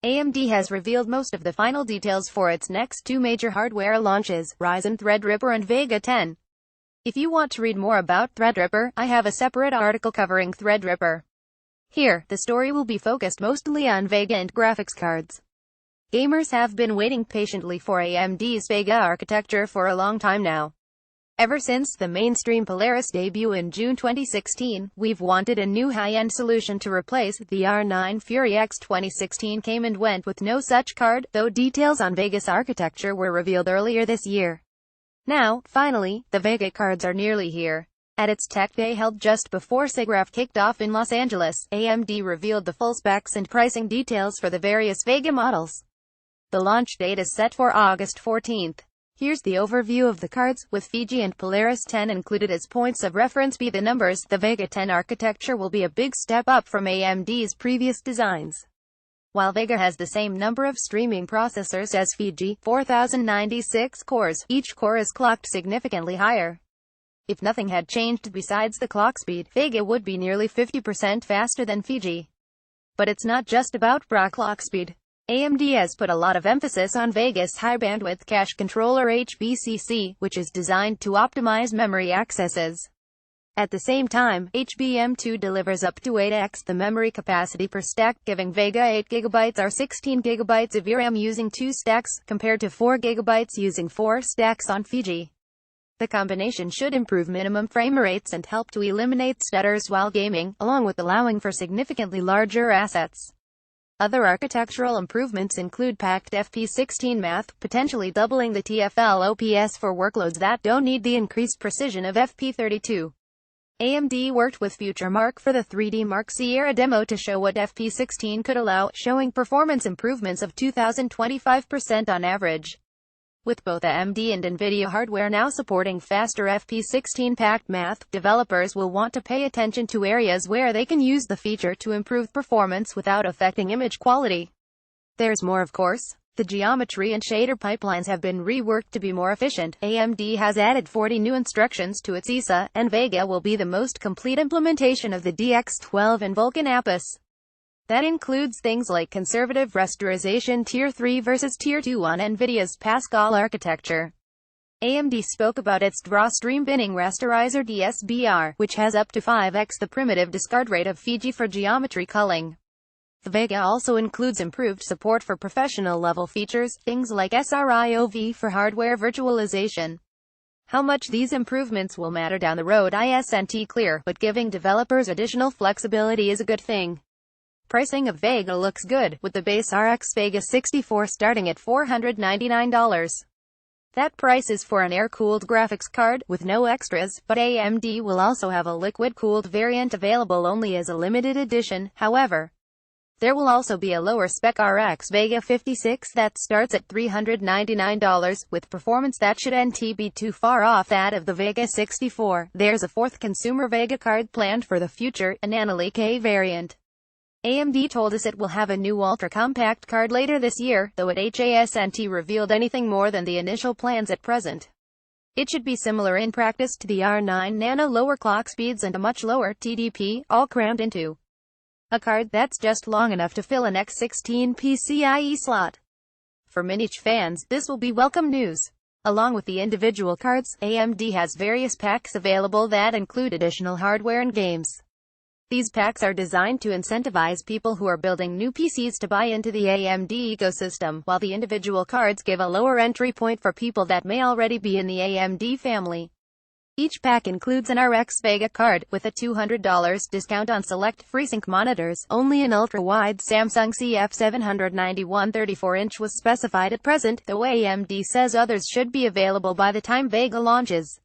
AMD has revealed most of the final details for its next two major hardware launches, Ryzen Threadripper and Vega 10. If you want to read more about Threadripper, I have a separate article covering Threadripper. Here, the story will be focused mostly on Vega and graphics cards. Gamers have been waiting patiently for AMD's Vega architecture for a long time now. Ever since the mainstream Polaris debut in June 2016, we've wanted a new high-end solution to replace the R9 Fury X. 2016 came and went with no such card, though details on Vega's architecture were revealed earlier this year. Now, finally, the Vega cards are nearly here. At its Tech Day held just before SIGGRAPH kicked off in Los Angeles, AMD revealed the full specs and pricing details for the various Vega models. The launch date is set for August 14th. Here's the overview of the cards, with Fiji and Polaris 10 included as points of reference. Be the numbers. The Vega 10 architecture will be a big step up from AMD's previous designs. While Vega has the same number of streaming processors as Fiji, 4096 cores, each core is clocked significantly higher. If nothing had changed besides the clock speed, Vega would be nearly 50% faster than Fiji. But it's not just about raw clock speed. AMD has put a lot of emphasis on Vega's high-bandwidth cache controller HBCC, which is designed to optimize memory accesses. At the same time, HBM2 delivers up to 8x the memory capacity per stack, giving Vega 8GB or 16GB of VRAM using 2 stacks, compared to 4GB using 4 stacks on Fiji. The combination should improve minimum frame rates and help to eliminate stutters while gaming, along with allowing for significantly larger assets. Other architectural improvements include packed FP16 math, potentially doubling the TFL OPS for workloads that don't need the increased precision of FP32. AMD worked with FutureMark for the 3D Mark Sierra demo to show what FP16 could allow, showing performance improvements of 2025% on average. With both AMD and NVIDIA hardware now supporting faster FP16 packed math, developers will want to pay attention to areas where they can use the feature to improve performance without affecting image quality. There's more, of course. The geometry and shader pipelines have been reworked to be more efficient. AMD has added 40 new instructions to its ESA, and Vega will be the most complete implementation of the DX12 and Vulkan Apis. That includes things like conservative rasterization Tier 3 versus Tier 2 on NVIDIA's Pascal architecture. AMD spoke about its Draw Stream Binning Rasterizer DSBR, which has up to 5x the primitive discard rate of Fiji for geometry culling. The Vega also includes improved support for professional-level features, things like SRIOV for hardware virtualization. How much these improvements will matter down the road isn't clear, but giving developers additional flexibility is a good thing. Pricing of Vega looks good, with the base RX Vega 64 starting at $499. That price is for an air-cooled graphics card, with no extras, but AMD will also have a liquid-cooled variant available only as a limited edition. However, there will also be a lower-spec RX Vega 56 that starts at $399, with performance that shouldn't be too far off that of the Vega 64. There's a fourth consumer Vega card planned for the future, an Anally K variant. AMD told us it will have a new ultra-compact card later this year, though it hasn't revealed anything more than the initial plans at present. It should be similar in practice to the R9 Nano, lower clock speeds and a much lower TDP, all crammed into a card that's just long enough to fill an X16 PCIe slot. For Minich fans, this will be welcome news. Along with the individual cards, AMD has various packs available that include additional hardware and games. These packs are designed to incentivize people who are building new PCs to buy into the AMD ecosystem, while the individual cards give a lower entry point for people that may already be in the AMD family. Each pack includes an RX Vega card, with a $200 discount on select FreeSync monitors. Only an ultra-wide Samsung CF791 34-inch was specified at present, though AMD says others should be available by the time Vega launches.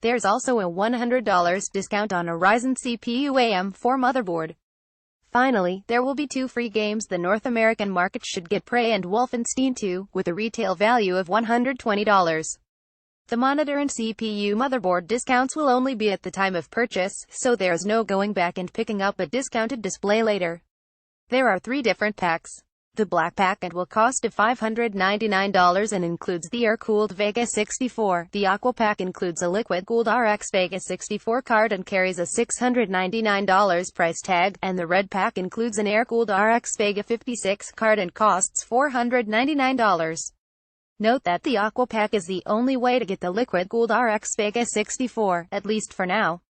There's also a $100 discount on a Ryzen CPU AM4 motherboard. Finally, there will be 2 free games the North American market should get: Prey and Wolfenstein 2, with a retail value of $120. The monitor and CPU motherboard discounts will only be at the time of purchase, so there's no going back and picking up a discounted display later. There are 3 different packs. The black packet will cost $599 and includes the air-cooled Vega 64. The aqua pack includes a liquid-cooled RX Vega 64 card and carries a $699 price tag, and the red pack includes an air-cooled RX Vega 56 card and costs $499. Note that the aqua pack is the only way to get the liquid-cooled RX Vega 64, at least for now.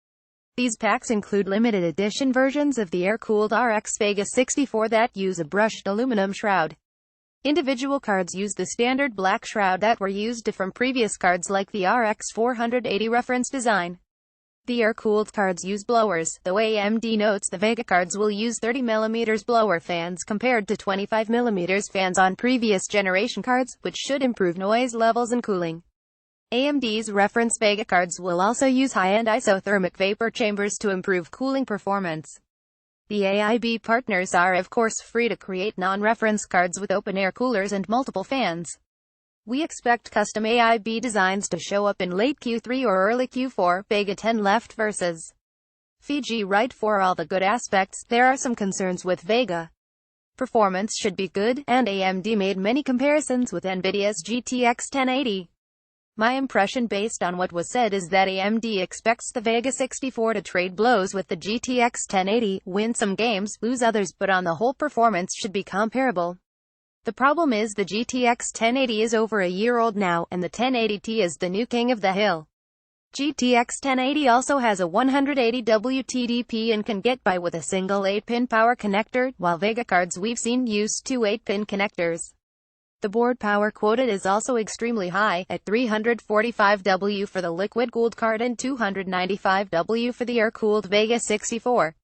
These packs include limited edition versions of the air-cooled RX Vega 64 that use a brushed aluminum shroud. Individual cards use the standard black shroud that were used from previous cards like the RX 480 reference design. The air-cooled cards use blowers, though AMD notes the Vega cards will use 30mm blower fans compared to 25mm fans on previous generation cards, which should improve noise levels and cooling. AMD's reference Vega cards will also use high-end isothermic vapor chambers to improve cooling performance. The AIB partners are of course free to create non-reference cards with open-air coolers and multiple fans. We expect custom AIB designs to show up in late Q3 or early Q4. Vega 10 left versus Fiji right. For all the good aspects, there are some concerns with Vega. Performance should be good, and AMD made many comparisons with NVIDIA's GTX 1080. My impression based on what was said is that AMD expects the Vega 64 to trade blows with the GTX 1080, win some games, lose others, but on the whole performance should be comparable. The problem is the GTX 1080 is over a year old now, and the 1080Ti is the new king of the hill. GTX 1080 also has a 180W TDP and can get by with a single 8-pin power connector, while Vega cards we've seen use two 8-pin connectors. The board power quoted is also extremely high, at 345W for the liquid-cooled card and 295W for the air-cooled Vega 64.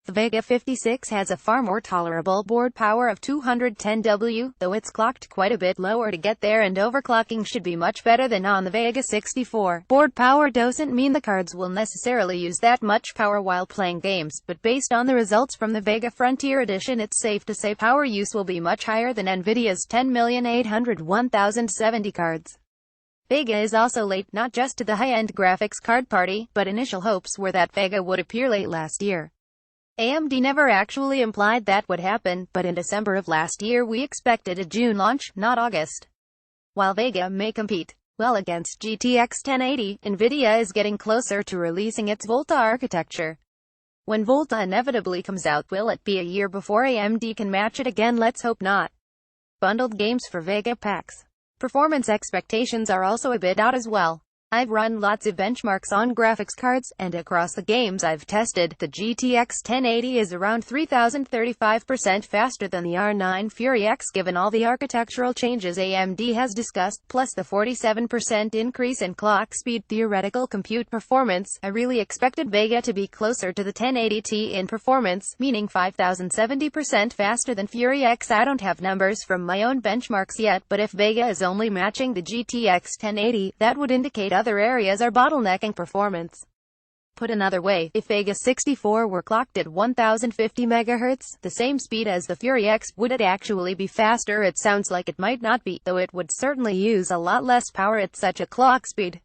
The Vega 56 has a far more tolerable board power of 210W, though it's clocked quite a bit lower to get there, and overclocking should be much better than on the Vega 64. Board power doesn't mean the cards will necessarily use that much power while playing games, but based on the results from the Vega Frontier Edition, it's safe to say power use will be much higher than NVIDIA's 10,801,070 cards. Vega is also late, not just to the high-end graphics card party, but initial hopes were that Vega would appear late last year. AMD never actually implied that would happen, but in December of last year we expected a June launch, not August. While Vega may compete well against GTX 1080, NVIDIA is getting closer to releasing its Volta architecture. When Volta inevitably comes out, will it be a year before AMD can match it again? Let's hope not. Bundled games for Vega packs. Performance expectations are also a bit out as well. I've run lots of benchmarks on graphics cards, and across the games I've tested, the GTX 1080 is around 3035% faster than the R9 Fury X given all the architectural changes AMD has discussed, plus the 47% increase in clock speed. Theoretical compute performance, I really expected Vega to be closer to the 1080Ti in performance, meaning 5070% faster than Fury X. I don't have numbers from my own benchmarks yet, but if Vega is only matching the GTX 1080, that would indicate other areas are bottlenecking performance. Put another way, if Vega 64 were clocked at 1050 MHz, the same speed as the Fury X, would it actually be faster? It sounds like it might not be, though it would certainly use a lot less power at such a clock speed.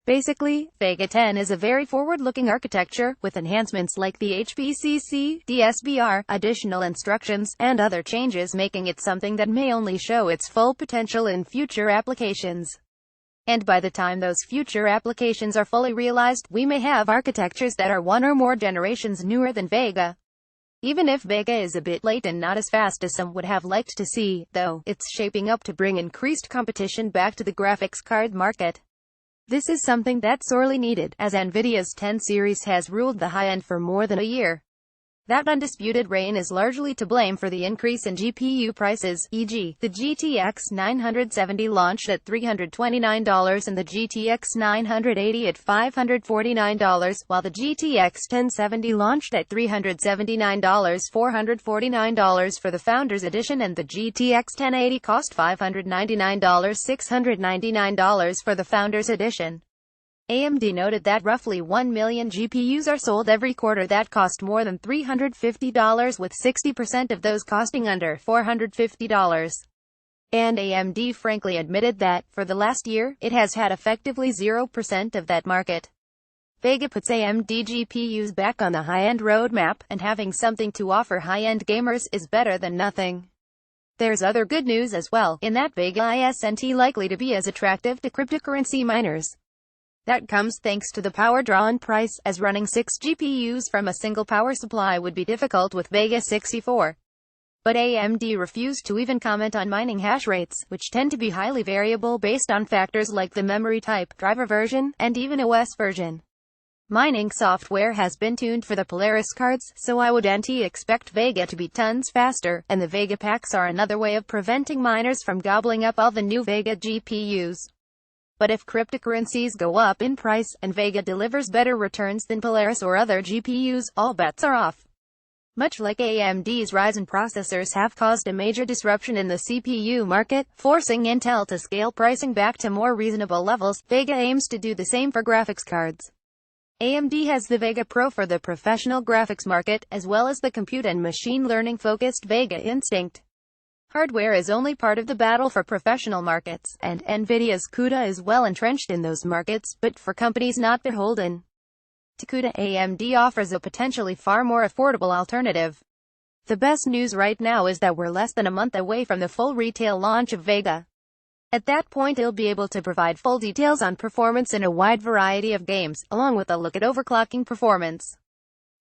Basically, Vega 10 is a very forward-looking architecture, with enhancements like the HPCC, DSBR, additional instructions, and other changes making it something that may only show its full potential in future applications. And by the time those future applications are fully realized, we may have architectures that are one or more generations newer than Vega. Even if Vega is a bit late and not as fast as some would have liked to see, though, it's shaping up to bring increased competition back to the graphics card market. This is something that's sorely needed, as NVIDIA's 10 series has ruled the high-end for more than a year. That undisputed reign is largely to blame for the increase in GPU prices, e.g., the GTX 970 launched at $329 and the GTX 980 at $549, while the GTX 1070 launched at $379, $449 for the Founders Edition, and the GTX 1080 cost $599, $699 for the Founders Edition. AMD noted that roughly 1 million GPUs are sold every quarter that cost more than $350, with 60% of those costing under $450. And AMD frankly admitted that, for the last year, it has had effectively 0% of that market. Vega puts AMD GPUs back on the high-end roadmap, and having something to offer high-end gamers is better than nothing. There's other good news as well, in that Vega isn't likely to be as attractive to cryptocurrency miners. That comes thanks to the power draw and price, as running 6 GPUs from a single power supply would be difficult with Vega 64. But AMD refused to even comment on mining hash rates, which tend to be highly variable based on factors like the memory type, driver version, and even OS version. Mining software has been tuned for the Polaris cards, so I would expect Vega to be tons faster, and the Vega packs are another way of preventing miners from gobbling up all the new Vega GPUs. But if cryptocurrencies go up in price, and Vega delivers better returns than Polaris or other GPUs, all bets are off. Much like AMD's Ryzen processors have caused a major disruption in the CPU market, forcing Intel to scale pricing back to more reasonable levels, Vega aims to do the same for graphics cards. AMD has the Vega Pro for the professional graphics market, as well as the compute and machine learning-focused Vega Instinct. Hardware is only part of the battle for professional markets, and NVIDIA's CUDA is well entrenched in those markets, but for companies not beholden to CUDA, AMD offers a potentially far more affordable alternative. The best news right now is that we're less than a month away from the full retail launch of Vega. At that point it'll be able to provide full details on performance in a wide variety of games, along with a look at overclocking performance.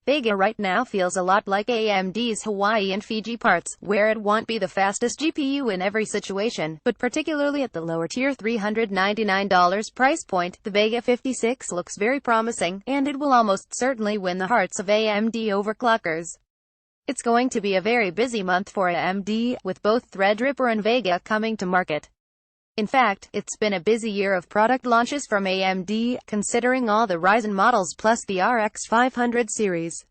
Vega right now feels a lot like AMD's Hawaii and Fiji parts, where it won't be the fastest GPU in every situation, but particularly at the lower tier $399 price point, the Vega 56 looks very promising, and it will almost certainly win the hearts of AMD overclockers. It's going to be a very busy month for AMD, with both Threadripper and Vega coming to market. In fact, it's been a busy year of product launches from AMD, considering all the Ryzen models plus the RX 500 series.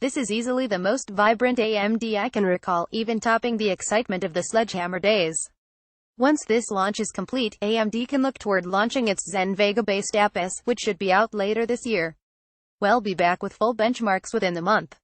This is easily the most vibrant AMD I can recall, even topping the excitement of the Sledgehammer days. Once this launch is complete, AMD can look toward launching its Zen Vega-based Apis, which should be out later this year. We'll be back with full benchmarks within the month.